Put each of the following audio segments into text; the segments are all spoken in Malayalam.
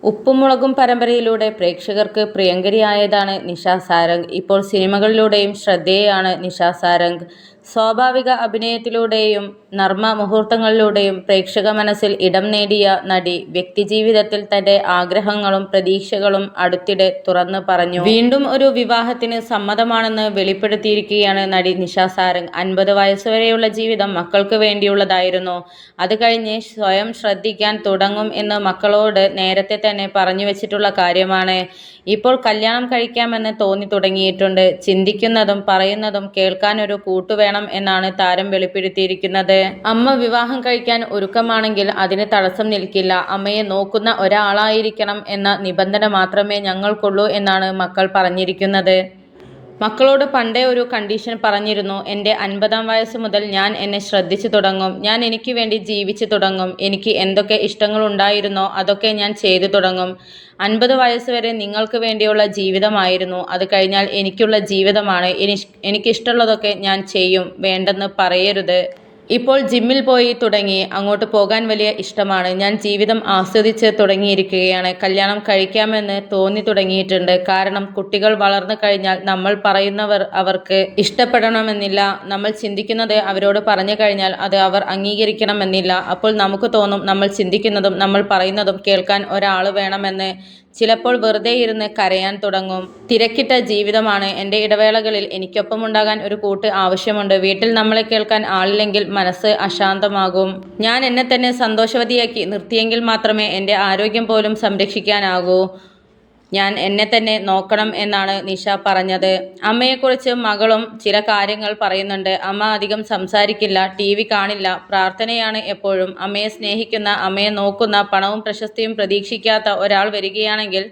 ഉപ്പും മുളകും പരമ്പരയിലൂടെ പ്രേക്ഷകർക്ക് പ്രിയങ്കരിയായതാണ് നിഷ സാരംഗ്. ഇപ്പോൾ സിനിമകളിലൂടെയും ശ്രദ്ധേയയാണ് നിഷ സാരംഗ്. സ്വാഭാവിക അഭിനയത്തിലൂടെയും നർമ്മ മുഹൂർത്തങ്ങളിലൂടെയും പ്രേക്ഷക മനസ്സിൽ ഇടം നേടിയ നടി വ്യക്തിജീവിതത്തിൽ തന്റെ ആഗ്രഹങ്ങളും പ്രതീക്ഷകളും അടുത്തിടെ തുറന്നു പറഞ്ഞു. വീണ്ടും ഒരു വിവാഹത്തിന് സമ്മതമാണെന്ന് വെളിപ്പെടുത്തിയിരിക്കുകയാണ് നടി നിഷ സാരംഗ്. 50 വയസ്സുവരെയുള്ള ജീവിതം മക്കൾക്ക് വേണ്ടിയുള്ളതായിരുന്നു. അത് കഴിഞ്ഞ് സ്വയം ശ്രദ്ധിക്കാൻ തുടങ്ങും എന്ന് മക്കളോട് നേരത്തെ തന്നെ പറഞ്ഞു വെച്ചിട്ടുള്ള കാര്യമാണ്. ഇപ്പോൾ കല്യാണം കഴിക്കാമെന്ന് തോന്നി തുടങ്ങിയിട്ടുണ്ട്. ചിന്തിക്കുന്നതും പറയുന്നതും കേൾക്കാനൊരു കൂട്ടുവേണം എന്നാണ് താരം വെളിപ്പെടുത്തിയിരിക്കുന്നത്. അമ്മ വിവാഹം കഴിക്കാൻ ഒരുക്കമാണെങ്കിൽ അതിന് തടസ്സം നിൽക്കില്ല. അമ്മയെ നോക്കുന്ന ഒരാളായിരിക്കണം എന്ന നിബന്ധന മാത്രമേ ഞങ്ങൾക്കുള്ളൂ എന്നാണ് മക്കൾ പറഞ്ഞിരിക്കുന്നത്. മക്കളോട് പണ്ടേ ഒരു കണ്ടീഷൻ പറഞ്ഞിരുന്നു. എൻ്റെ 50-ാം വയസ്സ് മുതൽ ഞാൻ എന്നെ ശ്രദ്ധിച്ചു തുടങ്ങും. ഞാൻ എനിക്ക് വേണ്ടി ജീവിച്ചു തുടങ്ങും. എനിക്ക് എന്തൊക്കെ ഇഷ്ടങ്ങളുണ്ടായിരുന്നോ അതൊക്കെ ഞാൻ ചെയ്തു തുടങ്ങും. 50 വയസ്സ് വരെ നിങ്ങൾക്ക് വേണ്ടിയുള്ള ജീവിതമായിരുന്നു. അത് കഴിഞ്ഞാൽ എനിക്കുള്ള ജീവിതമാണ്. എനിക്കിഷ്ടമുള്ളതൊക്കെ ഞാൻ ചെയ്യും. വേണ്ടെന്ന് പറയരുത്. ഇപ്പോൾ ജിമ്മിൽ പോയി തുടങ്ങി. അങ്ങോട്ട് പോകാൻ വലിയ ഇഷ്ടമാണ്. ഞാൻ ജീവിതം ആസ്വദിച്ച് തുടങ്ങിയിരിക്കുകയാണ്. കല്യാണം കഴിക്കാമെന്ന് തോന്നി തുടങ്ങിയിട്ടുണ്ട്. കാരണം കുട്ടികൾ വളർന്നു കഴിഞ്ഞാൽ നമ്മൾ പറയുന്നവർ അവർക്ക് ഇഷ്ടപ്പെടണമെന്നില്ല. നമ്മൾ ചിന്തിക്കുന്നത് അവരോട് പറഞ്ഞു കഴിഞ്ഞാൽ അത് അവർ അംഗീകരിക്കണമെന്നില്ല. അപ്പോൾ നമുക്ക് തോന്നും നമ്മൾ ചിന്തിക്കുന്നതും നമ്മൾ പറയുന്നതും കേൾക്കാൻ ഒരാൾ വേണമെന്ന്. ചിലപ്പോൾ വെറുതെ ഇരുന്ന് കരയാൻ തുടങ്ങും. തിരക്കിട്ട ജീവിതമാണ്. എൻ്റെ ഇടവേളകളിൽ എനിക്കൊപ്പമുണ്ടാകാൻ ഒരു കൂട്ട് ആവശ്യമുണ്ട്. വീട്ടിൽ നമ്മളെ കേൾക്കാൻ ആളില്ലെങ്കിൽ മനസ്സ് അശാന്തമാകും. ഞാൻ എന്നെ തന്നെ സന്തോഷവതിയാക്കി നിർത്തിയെങ്കിൽ മാത്രമേ എൻ്റെ ആരോഗ്യം പോലും സംരക്ഷിക്കാനാകൂ. ഞാൻ എന്നെ തന്നെ നോക്കണം എന്നാണ് നിഷ പറഞ്ഞത്. അമ്മയെക്കുറിച്ച് മകളും ചില കാര്യങ്ങൾ പറയുന്നുണ്ട്. അമ്മ അധികം സംസാരിക്കില്ല, TV കാണില്ല, പ്രാർത്ഥനയാണ് എപ്പോഴും. അമ്മയെ സ്നേഹിക്കുന്ന, അമ്മയെ നോക്കുന്ന, പണവും പ്രശസ്തിയും പ്രതീക്ഷിക്കാത്ത ഒരാൾ വരികയാണെങ്കിൽ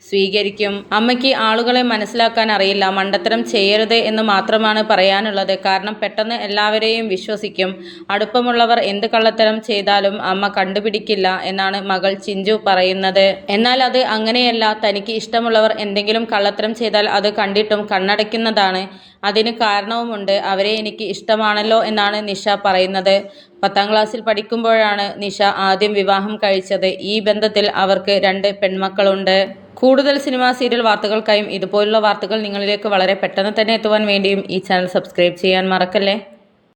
സ്വീകരിക്കും. അമ്മയ്ക്ക് ആളുകളെ മനസ്സിലാക്കാൻ അറിയില്ല. മണ്ടത്തരം ചെയ്യരുത് എന്ന് മാത്രമാണ് പറയാനുള്ളത്. കാരണം പെട്ടെന്ന് എല്ലാവരെയും വിശ്വസിക്കും. അടുപ്പമുള്ളവർ എന്ത് കള്ളത്തരം ചെയ്താലും അമ്മ കണ്ടുപിടിക്കില്ല എന്നാണ് മകൾ ചിഞ്ചു പറയുന്നത്. എന്നാൽ അത് അങ്ങനെയല്ല. തനിക്ക് ഇഷ്ടമുള്ളവർ എന്തെങ്കിലും കള്ളത്തരം ചെയ്താൽ അത് കണ്ടിട്ടും കണ്ണടയ്ക്കുന്നതാണ്. അതിന് കാരണവുമുണ്ട്. അവരെ എനിക്ക് ഇഷ്ടമാണല്ലോ എന്നാണ് നിഷ പറയുന്നത്. 10ാം ക്ലാസ്സിൽ പഠിക്കുമ്പോഴാണ് നിഷ ആദ്യം വിവാഹം കഴിച്ചത്. ഈ ബന്ധത്തിൽ അവർക്ക് 2 പെൺമക്കളുണ്ട്. കൂടുതൽ സിനിമ സീരിയൽ വാർത്തകൾക്കായും ഇതുപോലുള്ള വാർത്തകൾ നിങ്ങളിലേക്ക് വളരെ പെട്ടെന്ന് തന്നെ എത്തുവാൻ വേണ്ടിയും ഈ ചാനൽ സബ്സ്ക്രൈബ് ചെയ്യാൻ മറക്കല്ലേ.